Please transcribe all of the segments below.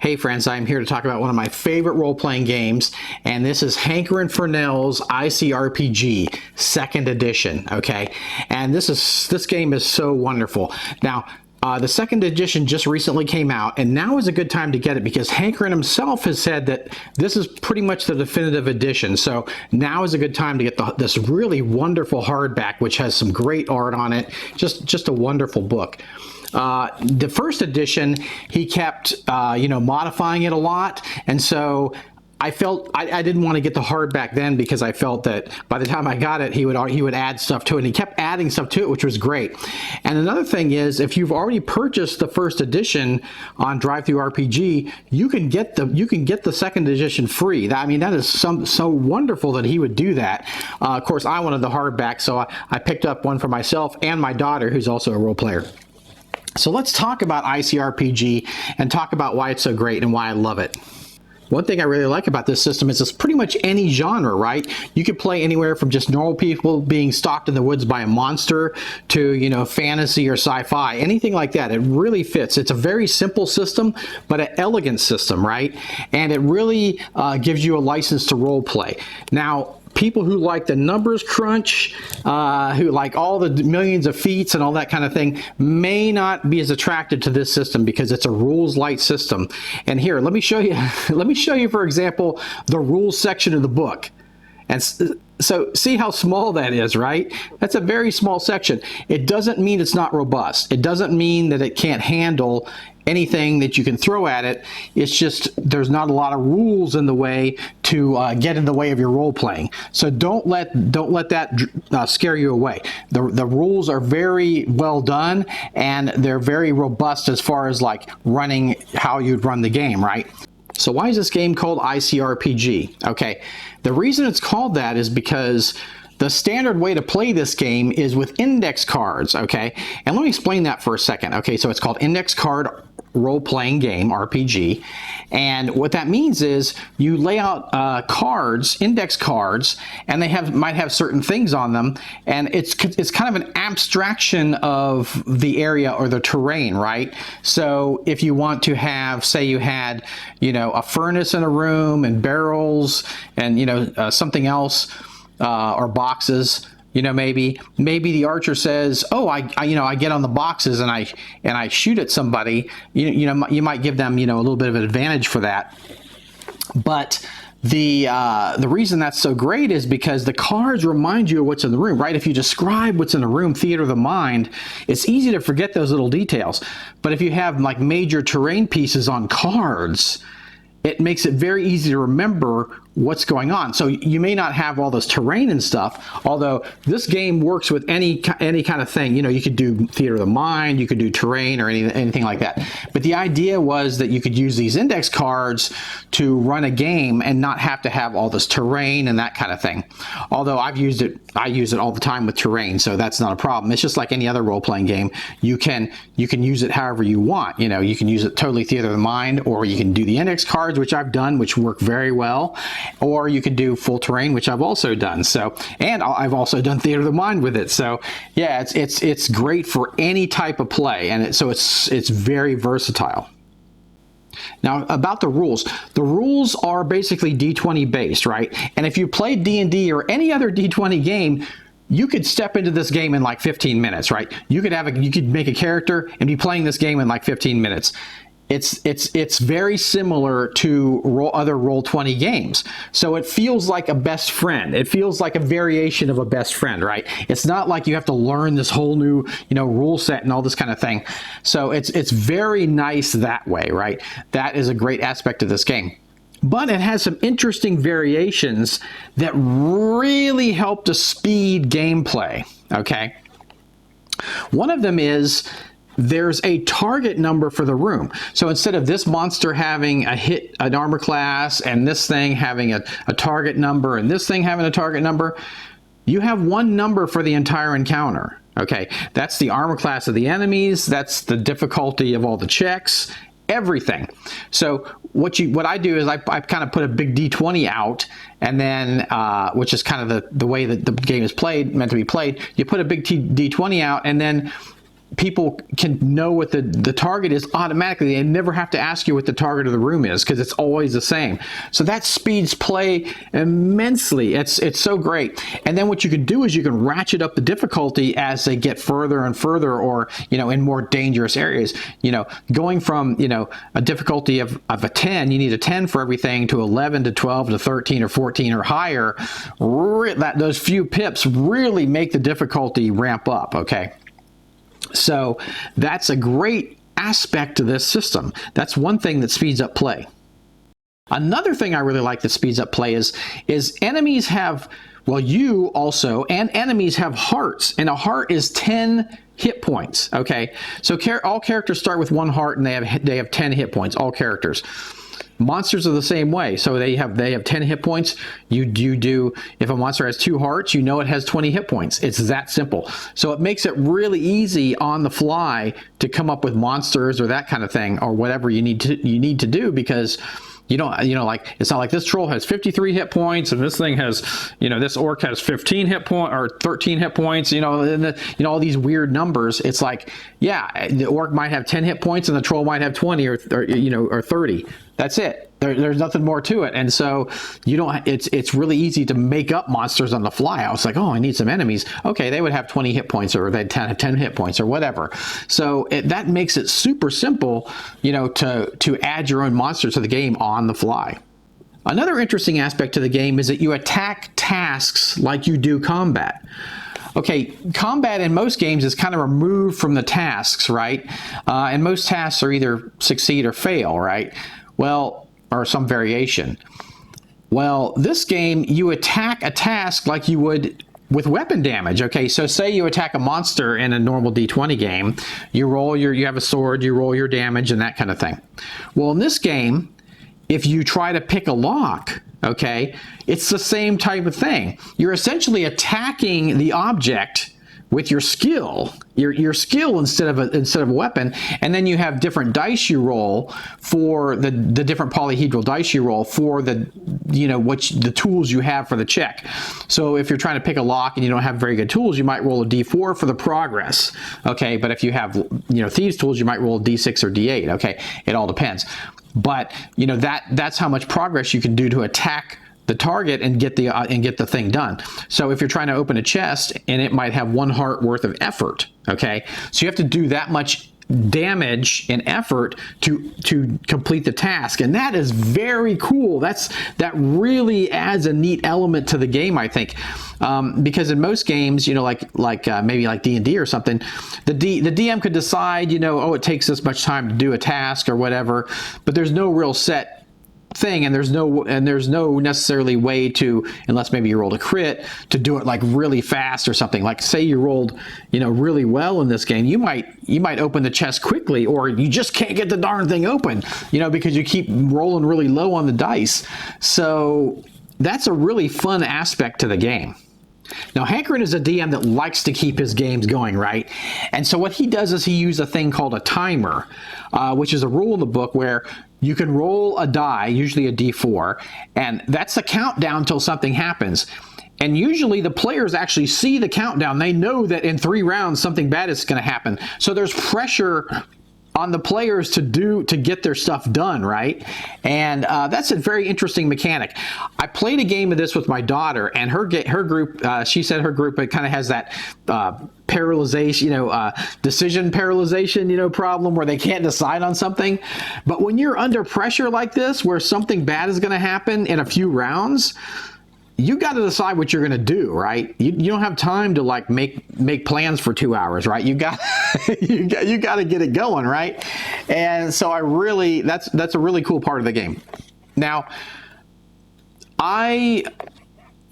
Hey friends, I'm here to talk about one of my favorite role-playing games, and this is Hanker and Furnell's ICRPG, 2nd edition, okay? And this game is so wonderful. Now, the 2nd edition just recently came out, and now is a good time to get it because Hanker himself has said that this is pretty much the definitive edition. So now is a good time to get this really wonderful hardback, which has some great art on it. Just a wonderful book. The 1st edition, he kept, modifying it a lot. And so I felt I didn't want to get the hardback then because I felt that by the time I got it, he would add stuff to it. And he kept adding stuff to it, which was great. And another thing is, if you've already purchased the 1st edition on DriveThruRPG, you can get the 2nd edition free. That is so wonderful that he would do that. Of course, I wanted the hardback, so I picked up one for myself and my daughter, who's also a role player. So let's talk about ICRPG and talk about why it's so great and why I love it. One thing I really like about this system is it's pretty much any genre, right? You could play anywhere from just normal people being stalked in the woods by a monster to, fantasy or sci-fi, anything like that. It really fits. It's a very simple system, but an elegant system, right? And it really gives you a license to role play. Now, people who like the numbers crunch, who like all the millions of feats and all that kind of thing, may not be as attracted to this system because it's a rules light system. And here, let me show you. Let me show you, for example, the rules section of the book. And so see how small that is, right? That's a very small section. It doesn't mean it's not robust. It doesn't mean that it can't handle anything that you can throw at it. It's just there's not a lot of rules in the way to get in the way of your role playing. So don't let that scare you away. The rules are very well done, and they're very robust as far as like running how you'd run the game, right? So why is this game called ICRPG? Okay, the reason it's called that is because the standard way to play this game is with index cards, okay? And let me explain that for a second. Okay, so it's called Index Card Role-Playing Game, RPG. And what that means is you lay out cards, index cards, and they might have certain things on them. And it's kind of an abstraction of the area or the terrain, right? So if you want to have, say you had, a furnace in a room and barrels and, something else, or boxes, maybe the archer says, oh, I get on the boxes and I shoot at somebody, you might give them, a little bit of an advantage for that. But the reason that's so great is because the cards remind you of what's in the room, right? If you describe what's in the room, theater of the mind, it's easy to forget those little details. But if you have like major terrain pieces on cards, it makes it very easy to remember what's going on. So you may not have all this terrain and stuff, although this game works with any kind of thing. You could do theater of the mind, you could do terrain or anything like that. But the idea was that you could use these index cards to run a game and not have to have all this terrain and that kind of thing. Although I use it all the time with terrain, so that's not a problem. It's just like any other role-playing game. You can use it however you want. You can use it totally theater of the mind, or you can do the index cards, which I've done, which work very well, or you can do full terrain, which I've also done. So, and I've also done theater of the mind with it. So, yeah, it's great for any type of play, and it's very versatile. Now, about the rules are basically D20 based, right? And if you play D&D or any other D20 game, you could step into this game in like 15 minutes, right? You could make a character and be playing this game in like 15 minutes. It's very similar to other Roll20 games. So it feels like a best friend. It feels like a variation of a best friend, right? It's not like you have to learn this whole new, rule set and all this kind of thing. So it's very nice that way, right? That is a great aspect of this game. But it has some interesting variations that really help to speed gameplay, okay? One of them is there's a target number for the room. So instead of this monster having an armor class and this thing having a target number and this thing having a target number, you have one number for the entire encounter. Okay, that's the armor class of the enemies, that's the difficulty of all the checks, everything. So what I do is I kind of put a big D20 out, and then which is kind of the way that the game is meant to be played. You put a big D20 out, and then people can know what the target is automatically. They never have to ask you what the target of the room is because it's always the same. So that speeds play immensely. It's so great. And then what you can do is you can ratchet up the difficulty as they get further and further, or in more dangerous areas. Going from a difficulty of a 10, you need a 10 for everything, to 11 to 12 to 13 or 14 or higher. Those few pips really make the difficulty ramp up. Okay. So that's a great aspect to this system. That's one thing that speeds up play. Another thing I really like that speeds up play is enemies have, you also, and enemies have hearts, and a heart is 10 hit points. Okay, so all characters start with 1 heart, and they have 10 hit points. All characters. Monsters are the same way. So they have 10 hit points. You do, if a monster has 2 hearts, it has 20 hit points. It's that simple. So it makes it really easy on the fly to come up with monsters or that kind of thing, or whatever you need to do, because it's not like this troll has 53 hit points and this thing has, this orc has 15 hit points or 13 hit points, all these weird numbers. It's like, the orc might have 10 hit points and the troll might have 20 or 30. That's it. There's nothing more to it. And so it's really easy to make up monsters on the fly. I was like, I need some enemies. Okay, they would have 20 hit points, or they'd have 10 hit points or whatever. So that makes it super simple, to add your own monsters to the game on the fly. Another interesting aspect to the game is that you attack tasks like you do combat. Okay, combat in most games is kind of removed from the tasks, right? And most tasks are either succeed or fail, right? Or some variation. This game, you attack a task like you would with weapon damage. Okay, so say you attack a monster in a normal D20 game, you have a sword, you roll your damage and that kind of thing. In this game, if you try to pick a lock, okay, it's the same type of thing. You're essentially attacking the object with your skill, your skill instead of a weapon, and then you have different dice you roll for the different polyhedral dice you roll for the tools you have for the check. So if you're trying to pick a lock and you don't have very good tools, you might roll a D4 for the progress. Okay, but if you have thieves tools, you might roll a D6 or D8. Okay, it all depends. But that's how much progress you can do to attack the target and get the thing done. So if you're trying to open a chest and it might have 1 heart worth of effort, okay, so you have to do that much damage and effort to complete the task, and that is very cool. That really adds a neat element to the game, I think, because in most games, maybe like D&D or something, the DM could decide, it takes this much time to do a task or whatever, but there's no real set thing, and there's no necessarily way to, unless maybe you rolled a crit, to do it like really fast or something. Like say you rolled really well in this game, you might open the chest quickly, or you just can't get the darn thing open because you keep rolling really low on the dice. So that's a really fun aspect to the game. Now, Hankerin is a DM that likes to keep his games going, right? And so what he does is he uses a thing called a timer, which is a rule in the book where you can roll a die, usually a D4, and that's a countdown till something happens. And usually the players actually see the countdown. They know that in 3 rounds something bad is going to happen. So there's pressure on the players to get their stuff done, right? And that's a very interesting mechanic. I played a game of this with my daughter, and her group, she said her group, it kind of has that paralyzation, decision paralyzation, problem where they can't decide on something. But when you're under pressure like this, where something bad is going to happen in a few rounds, you got to decide what you're going to do, right? You don't have time to like make plans for 2 hours, right? You got you got to get it going, right? And so that's a really cool part of the game. Now, I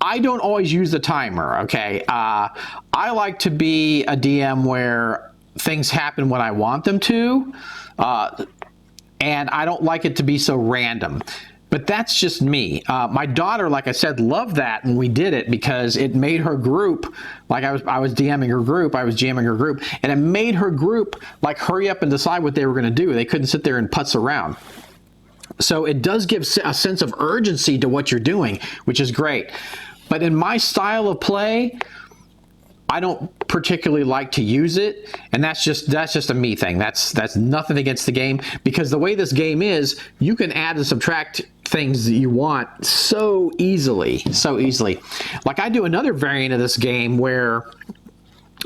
don't always use the timer, okay? I like to be a DM where things happen when I want them to, and I don't like it to be so random. But that's just me. My daughter, like I said, loved that when we did it, because it made her group, like I was DMing her group, I was GMing her group, and it made her group like hurry up and decide what they were going to do. They couldn't sit there and putz around. So it does give a sense of urgency to what you're doing, which is great. But in my style of play, I don't particularly like to use it, and that's just a me thing. That's nothing against the game, because the way this game is, you can add and subtract things that you want so easily. Like, I do another variant of this game where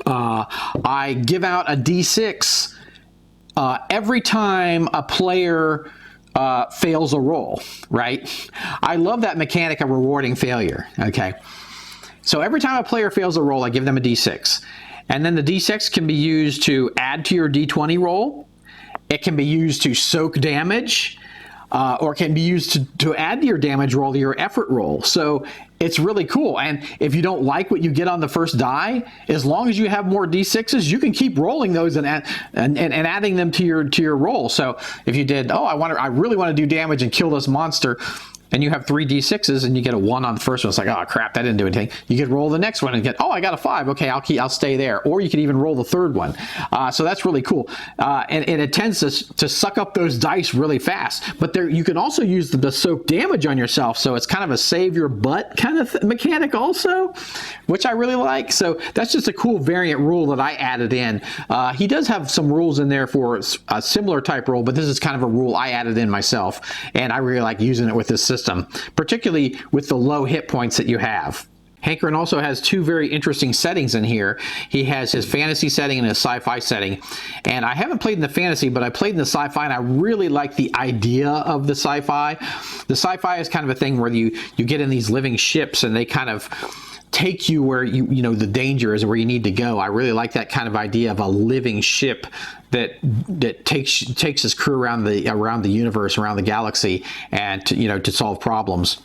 I give out a D6 every time a player fails a roll, right? I love that mechanic of rewarding failure, okay? So every time a player fails a roll, I give them a D6. And then the D6 can be used to add to your D20 roll. It can be used to soak damage, or it can be used to add to your damage roll, to your effort roll. So it's really cool. And if you don't like what you get on the first die, as long as you have more D6s, you can keep rolling those and adding them to your roll. So if you did, I really want to do damage and kill this monster, and you have 3 D6s and you get a 1 on the first one, it's like, oh crap, that didn't do anything. You could roll the next one and get, I got a 5. Okay, I'll stay there. Or you could even roll the third one. So that's really cool. And it tends to suck up those dice really fast. But you can also use the soak damage on yourself. So it's kind of a save your butt kind of mechanic also, which I really like. So that's just a cool variant rule that I added in. He does have some rules in there for a similar type rule, but this is kind of a rule I added in myself. And I really like using it with this system, particularly with the low hit points that you have. Hankerin also has 2 very interesting settings in here. He has his fantasy setting and his sci-fi setting. And I haven't played in the fantasy, but I played in the sci-fi, and I really like the idea of the sci-fi. The sci-fi is kind of a thing where you get in these living ships, and they kind of take you where you know the danger is, where you need to go. I really like that kind of idea of a living ship that takes his crew around the universe, around the galaxy, and to solve problems.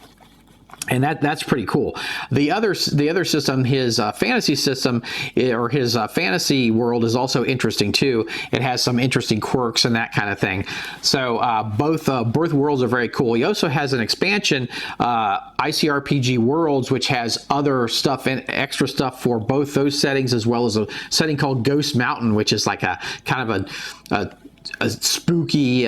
And that's pretty cool. The other system, his fantasy system, or his fantasy world, is also interesting too. It has some interesting quirks and that kind of thing. So both worlds are very cool. He also has an expansion, ICRPG Worlds, which has other stuff and extra stuff for both those settings, as well as a setting called Ghost Mountain, which is like a kind of a spooky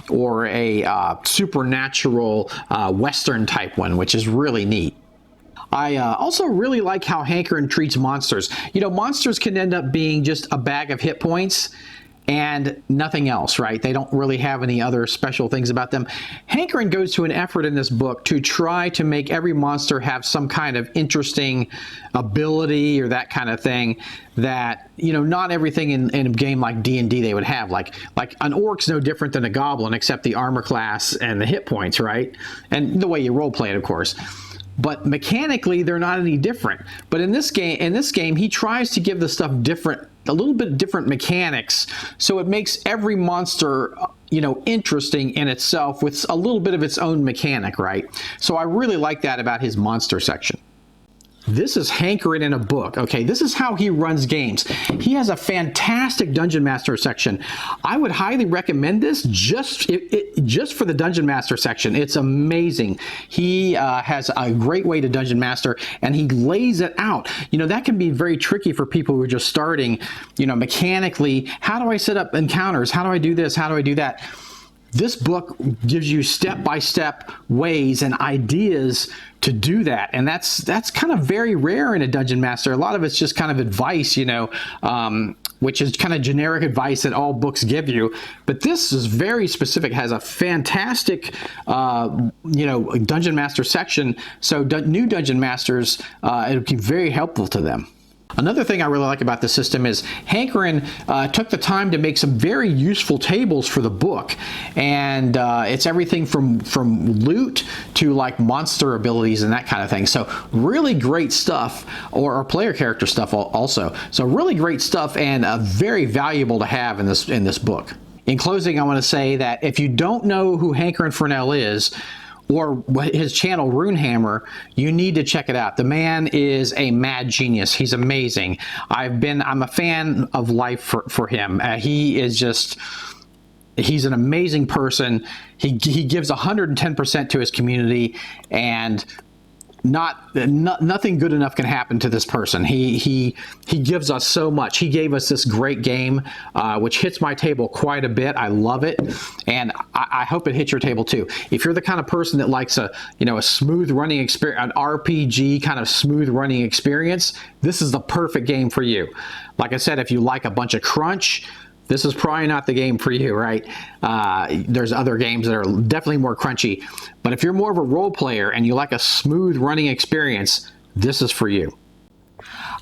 or a supernatural Western type one, which is really neat. I also really like how Hankerin treats monsters. Monsters can end up being just a bag of hit points and nothing else, right? They don't really have any other special things about them. Hankerin goes to an effort in this book to try to make every monster have some kind of interesting ability or that kind of thing that, not everything in a game like D&D they would have. Like an orc's no different than a goblin, except the armor class and the hit points, right? And the way you role play it, of course. But mechanically, they're not any different. But in this game, he tries to give the stuff a little bit different mechanics, so it makes every monster, interesting in itself with a little bit of its own mechanic, right? So I really like that about his monster section. This is Hankerin in a book, okay? This is how he runs games. He has a fantastic Dungeon Master section. I would highly recommend this just for the Dungeon Master section. It's amazing. He has a great way to Dungeon Master, and he lays it out. That can be very tricky for people who are just starting, mechanically. How do I set up encounters? How do I do this? How do I do that? This book gives you step-by-step ways and ideas to do that, and that's kind of very rare in a Dungeon Master. A lot of it's just kind of advice, which is kind of generic advice that all books give you. But this is very specific, has a fantastic, Dungeon Master section. So new Dungeon Masters, it'll be very helpful to them. Another thing I really like about the system is Hankerin took the time to make some very useful tables for the book, and it's everything from loot to like monster abilities and that kind of thing. So really great stuff, or player character stuff also. So really great stuff, and very valuable to have in this book. In closing, I want to say that if you don't know who Hankerin Furnell is, or his channel Runehammer, you need to check it out. The man is a mad genius. He's amazing. I'm a fan of life for him. He's an amazing person. He gives 110% to his community, and nothing good enough can happen to this person. He gives us so much. He gave us this great game, which hits my table quite a bit. I love it, and I hope it hits your table too. If you're the kind of person that likes a smooth running experience, an RPG kind of smooth running experience, this is the perfect game for you. Like I said, if you like a bunch of crunch, this is probably not the game for you, right? There's other games that are definitely more crunchy. But if you're more of a role player and you like a smooth running experience, this is for you.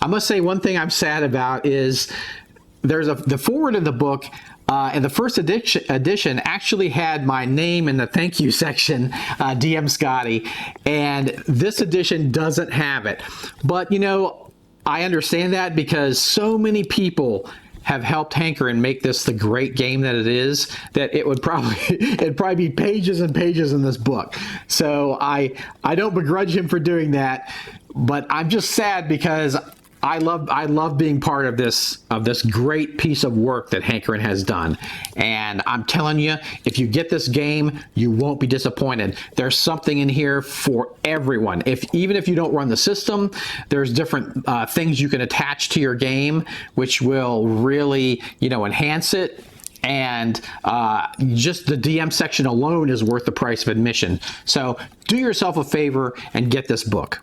I must say one thing I'm sad about is there's the forward of the book and the first edition actually had my name in the thank you section, DM Scotty, and this edition doesn't have it. But I understand that because so many people have helped Hanker and make this the great game that it is, that it'd probably be pages and pages in this book. So I don't begrudge him for doing that, but I'm just sad because I love being part of this great piece of work that Hankerin has done. And I'm telling you, if you get this game, you won't be disappointed. There's something in here for everyone. Even if you don't run the system, there's different things you can attach to your game, which will really, enhance it. And just the DM section alone is worth the price of admission. So do yourself a favor and get this book.